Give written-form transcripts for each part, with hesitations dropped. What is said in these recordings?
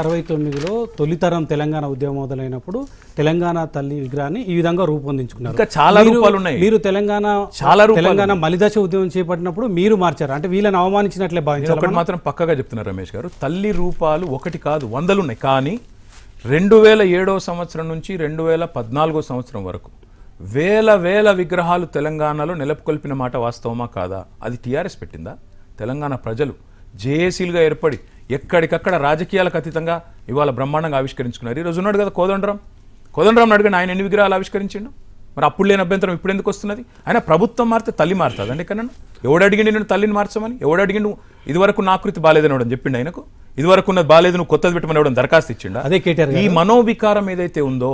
69లో తొలితరం తెలంగాణ ఉద్యమం మొదలైనప్పుడు తెలంగాణ తల్లి విగ్రహాన్ని ఈ విధంగా రూపొందించుకున్నారు. ఇంకా చాలా రూపాలు ఉన్నాయి. మీరు తెలంగాణ మలిదశ ఉద్యమం చేపట్టినప్పుడు మీరు మార్చారు, అంటే వీళ్ళని అవమానించినట్లే భావించారు. ఒకటి మాత్రం పక్కగా చెప్తున్నారు రమేష్ గారు, తల్లి రూపాలు ఒకటి కాదు వందలు ఉన్నాయి. కానీ 2007 సంవత్సరం నుంచి 2014 సంవత్సరం వరకు వేల విగ్రహాలు తెలంగాణలో నెలకొల్పిన మాట వాస్తవమా కాదా? అది టీఆర్ఎస్ పెట్టిందా? తెలంగాణ ప్రజలు జేఏసీలుగా ఏర్పడి ఎక్కడికక్కడ రాజకీయాలకు అతీతంగా ఇవాళ బ్రహ్మాండంగా ఆవిష్కరించుకున్నారు. ఈరోజు ఉన్నాడు కదా కోదండరాం అడిగిన ఆయన ఎన్ని విగ్రహాలు ఆవిష్కరించిండు? మరి అప్పుడు లేని అభ్యంతరం ఇప్పుడు ఎందుకు వస్తున్నది? ఆయన ప్రభుత్వం మారితే తల్లి మారుతుంది అండి. కన్నా ఎవడు అడిగిండి నేను తల్లిని మార్చమని? ఎవడు అడిగిండు? ఇదివరకు నాకృతి బాలేదని ఇవ్వడం చెప్పిండు ఆయనకు. ఇదివరకు ఉన్నది బాలేదు, నువ్వు కొత్తది పెట్టమని ఇవ్వడం దరఖాస్తు ఇచ్చిండా? అదే కేటీఆర్ ఈ మనోవికారం ఏదైతే ఉందో,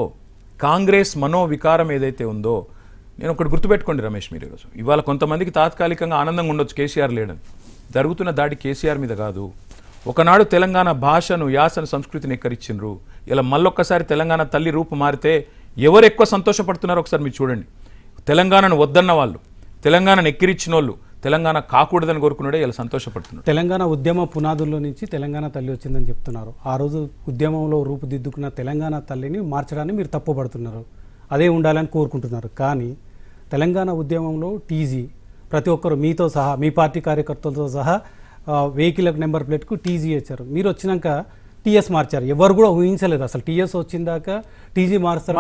కాంగ్రెస్ మనోవికారం ఏదైతే ఉందో, నేను ఒకటి గుర్తుపెట్టుకోండి రమేష్, మీరు ఈరోజు ఇవాళ కొంతమందికి తాత్కాలికంగా ఆనందంగా ఉండొచ్చు కేసీఆర్ లేడని. జరుగుతున్న దాడి కేసీఆర్ మీద కాదు. ఒకనాడు తెలంగాణ భాషను, యాసను, సంస్కృతిని ఎక్కరిచ్చిండ్రు. ఇలా మళ్ళొక్కసారి తెలంగాణ తల్లి రూపు మారితే ఎవరు ఎక్కువ సంతోషపడుతున్నారో ఒకసారి మీరు చూడండి. తెలంగాణను వద్దన్న వాళ్ళు, తెలంగాణను ఎక్కిరిచ్చిన వాళ్ళు, తెలంగాణ కాకూడదని కోరుకున్నాడే ఇలా సంతోషపడుతున్నారు. తెలంగాణ ఉద్యమ పునాదుల్లో నుంచి తెలంగాణ తల్లి వచ్చిందని చెప్తున్నారు. ఆ రోజు ఉద్యమంలో రూపుదిద్దుకున్న తెలంగాణ తల్లిని మార్చడాన్ని మీరు తప్పుపడుతున్నారు. అదే ఉండాలని కోరుకుంటున్నారు. కానీ తెలంగాణ ఉద్యమంలో టీజీ ప్రతి ఒక్కరు మీతో సహా, మీ పార్టీ కార్యకర్తలతో సహా వెహికల్ నెంబర్ ప్లేట్కు టీజీ ఇచ్చారు. మీరు వచ్చినాక టీఎస్ మార్చారు. ఎవరు కూడా ఊహించలేదు అసలు టీఎస్ వచ్చిందాక టీజీ మారుస్తారు.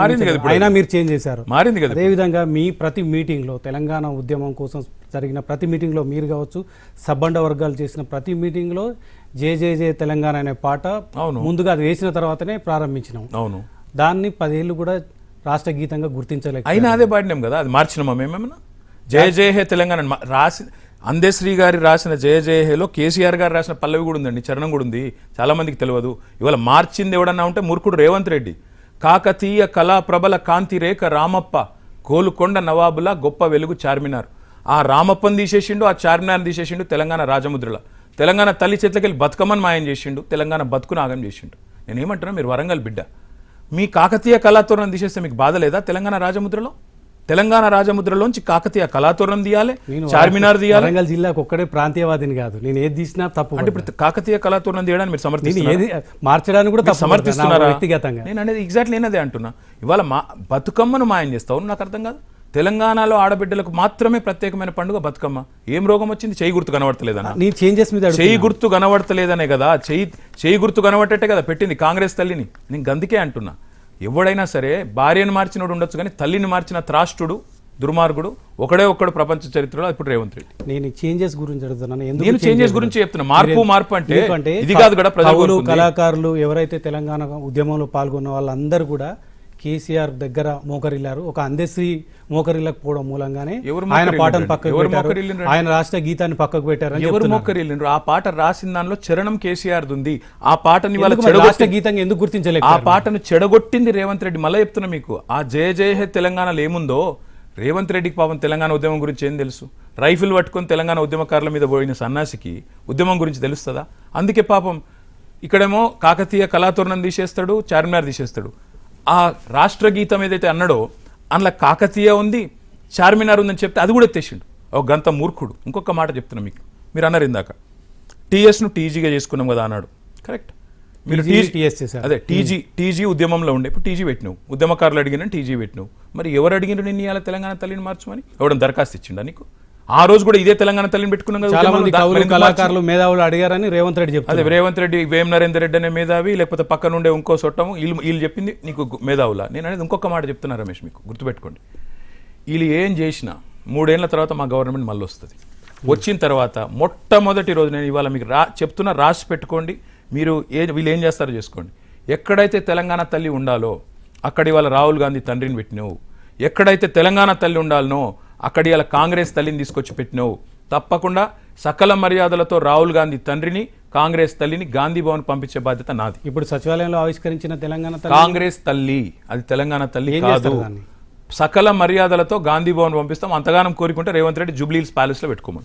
అయినా మీరు చేంజ్ చేశారు. అదేవిధంగా మీ ప్రతి మీటింగ్లో, తెలంగాణ ఉద్యమం కోసం జరిగిన ప్రతి మీటింగ్లో మీరు కావచ్చు, సబ్బండ వర్గాలు చేసిన ప్రతి మీటింగ్లో జే జే జే తెలంగాణ అనే పాట ముందుగా అది వేసిన తర్వాతనే ప్రారంభించినాం. అవును, దాన్ని 10 ఏళ్ళు కూడా రాష్ట్ర గీతంగా గుర్తించలేదు. అయినా అదే పాడినాం కదా, అది మార్చినామా మేమేమన్నా? జయ జయ హే తెలంగాణ రాసి అందశ్రీ గారి రాసిన జయ జయ హేలో కేసీఆర్ గారు రాసిన పల్లవి కూడా ఉందండి, చరణం కూడా ఉంది. చాలామందికి తెలియదు. ఇవాళ మార్చింది ఎవడన్నా ఉంటే మూర్ఖుడు రేవంత్ రెడ్డి. కాకతీయ కళా ప్రబల కాంతి రేఖ రామప్ప, కోలుకొండ నవాబుల గొప్ప వెలుగు చార్మినార్. ఆ రామప్పని తీసేసిండు, ఆ చార్మినార్ని తీసేసిండు. తెలంగాణ రాజముద్రల తెలంగాణ తల్లి చేతులకెళ్ళి బతుకమ్మని మాయం చేసిండు, తెలంగాణ బతుకును ఆగం చేసిండు. నేనేమంటున్నా, మీరు వరంగల్ బిడ్డ, మీ కాకతీయ కళాతోరణం తీసేస్తే మీకు బాధ లేదా? తెలంగాణ రాజముద్రలోంచి కాకతీయ కళాతోరణం తీయాలి, చార్మినార్ తీయాలి. వరంగల్ జిల్లాకు ఒక్కడే ప్రాంతీయవాదిని కాదు, నేను ఏది తీసినా తప్పు. అంటే ఇప్పుడు కాకతీయ కళాతోరణం తీయడానికి మీరు సమర్థిస్తున్నారు, మార్చడానికి కూడా సమర్థిస్తున్నారా? వ్యక్తిగతంగా నేను అనేది ఎగ్జాక్ట్లీ నేనదే అంటున్నా. ఇవాళ బతుకమ్మను మాయం చేస్తావు, నాకు అర్థం కాదు. తెలంగాణలో ఆడబిడ్డలకు మాత్రమే ప్రత్యేకమైన పండుగ బతుకమ్మ. ఏం రోగం వచ్చింది? చేయి గుర్తు కనబడతలేదన్న. చేయి గుర్తు కనబడతలేదనే కదా, చేయి గుర్తు కనబట్టేటే కదా పెట్టింది కాంగ్రెస్ తల్లిని. నేను గందుకే అంటున్నా, ఎవడైనా సరే భార్యను మార్చినోడు ఉండొచ్చు, కానీ తల్లిని మార్చిన త్రాష్టుడు, దుర్మార్గుడు ఒక్కడు ప్రపంచ చరిత్రలో ఇప్పుడు రేవంత్ రెడ్డి. నేను చేంజెస్ గురించి అడుగుతున్నాను. నేను చేంజెస్ గురించి చెప్తున్నా. మార్పు అంటే ఇది కాదు కదా. ప్రజలు, కళాకారులు ఎవరైతే తెలంగాణ ఉద్యమంలో పాల్గొన్న వాళ్ళందరూ కూడా కేసీఆర్ దగ్గర మోకరిల్లారు. ఒక అందశ్రీ మోకరిల్లకపోవడం మూలంగానే ఆయన పాటను పక్కకు పెట్టారు, ఆయన రాష్ట్ర గీతాన్ని పక్కకు పెట్టారు. ఎవరు మోకరిల్లిండ్రు? ఆ పాట రాసిన దానిలో చరణం కేసీఆర్ ఉంది. ఆ పాటని రాష్ట్ర గీతంగా ఎందుకు గుర్తించలేదు? ఆ పాటను చెడగొట్టింది రేవంత్ రెడ్డి. మళ్ళీ చెప్తున్నా మీకు, ఆ జయ జయ హే తెలంగాణలో ఏముందో రేవంత్ రెడ్డికి పాపం తెలంగాణ ఉద్యమం గురించి ఏం తెలుసు? రైఫిల్ పట్టుకొని తెలంగాణ ఉద్యమకారుల మీద పోయిన సన్నాసికి ఉద్యమం గురించి తెలుస్తుందా? అందుకే పాపం ఇక్కడేమో కాకతీయ కళాతోరణం తీసేస్తాడు, చార్మినార్ తీసేస్తాడు. ఆ రాష్ట్ర గీతం ఏదైతే అన్నాడో అందులో కాకతీయ ఉంది, చార్మినార్ ఉందని చెప్తే అది కూడా ఎత్తేసిండు. ఒక గంత మూర్ఖుడు. ఇంకొక మాట చెప్తున్నా మీకు, మీరు అన్నారు ఇందాక టీఎస్ను టీజీగా చేసుకున్నాం కదా అన్నాడు. కరెక్ట్, మీరు అదే టీజీ ఉద్యమంలో ఉండే, ఇప్పుడు టీజీ పెట్టినావు. ఉద్యమకారులు అడిగిన టీజీ పెట్టినావు. మరి ఎవరు అడిగిన నిన్ను ఇవాళ తెలంగాణ తల్లిని మార్చమని? ఎవడం దరఖాస్తు ఇచ్చిండా నీకు? ఆ రోజు కూడా ఇదే తెలంగాణ తల్లిని పెట్టుకున్నాం కదా. చాలా మంది కళాకారులు, మేధావులు అడిగారని రేవంత్ రెడ్డి చెప్తారు. అదే రేవంత్ రెడ్డి, వేం నరేందర్ రెడ్డి అనే మేధావి, లేకపోతే పక్కన ఉండే ఇంకో చొట్టము, వీళ్ళు చెప్పింది నీకు మేధావులా? నేను అనేది ఇంకొక మాట చెప్తున్నా రమేష్, మీకు గుర్తుపెట్టుకోండి. వీళ్ళు ఏం చేసినా 3 ఏళ్ల తర్వాత మా గవర్నమెంట్ మళ్ళీ వస్తుంది. వచ్చిన తర్వాత మొట్టమొదటి రోజు నేను ఇవాళ మీకు చెప్తున్నా, రాసి పెట్టుకోండి. మీరు వీళ్ళు ఏం చేస్తారో చేసుకోండి. ఎక్కడైతే తెలంగాణ తల్లి ఉండాలో అక్కడ ఇవాళ రాహుల్ గాంధీ తండ్రిని పెట్టినావు. ఎక్కడైతే తెలంగాణ తల్లి ఉండాలనో అక్కడ ఇలా కాంగ్రెస్ తల్లిని తీసుకొచ్చి పెట్టినావు. తప్పకుండా సకల మర్యాదలతో రాహుల్ గాంధీ తండ్రిని, కాంగ్రెస్ తల్లిని గాంధీ భవన్ పంపించే బాధ్యత నాది. ఇప్పుడు సచివాలయంలో ఆవిష్కరించిన తెలంగాణ కాంగ్రెస్ తల్లి, అది తెలంగాణ తల్లి కాదు. సకల మర్యాదలతో గాంధీ భవన్ పంపిస్తాం. అంతగానం కోరుకుంటే Revanth Reddy Jubilee hills palace లో పెట్టుకోమని.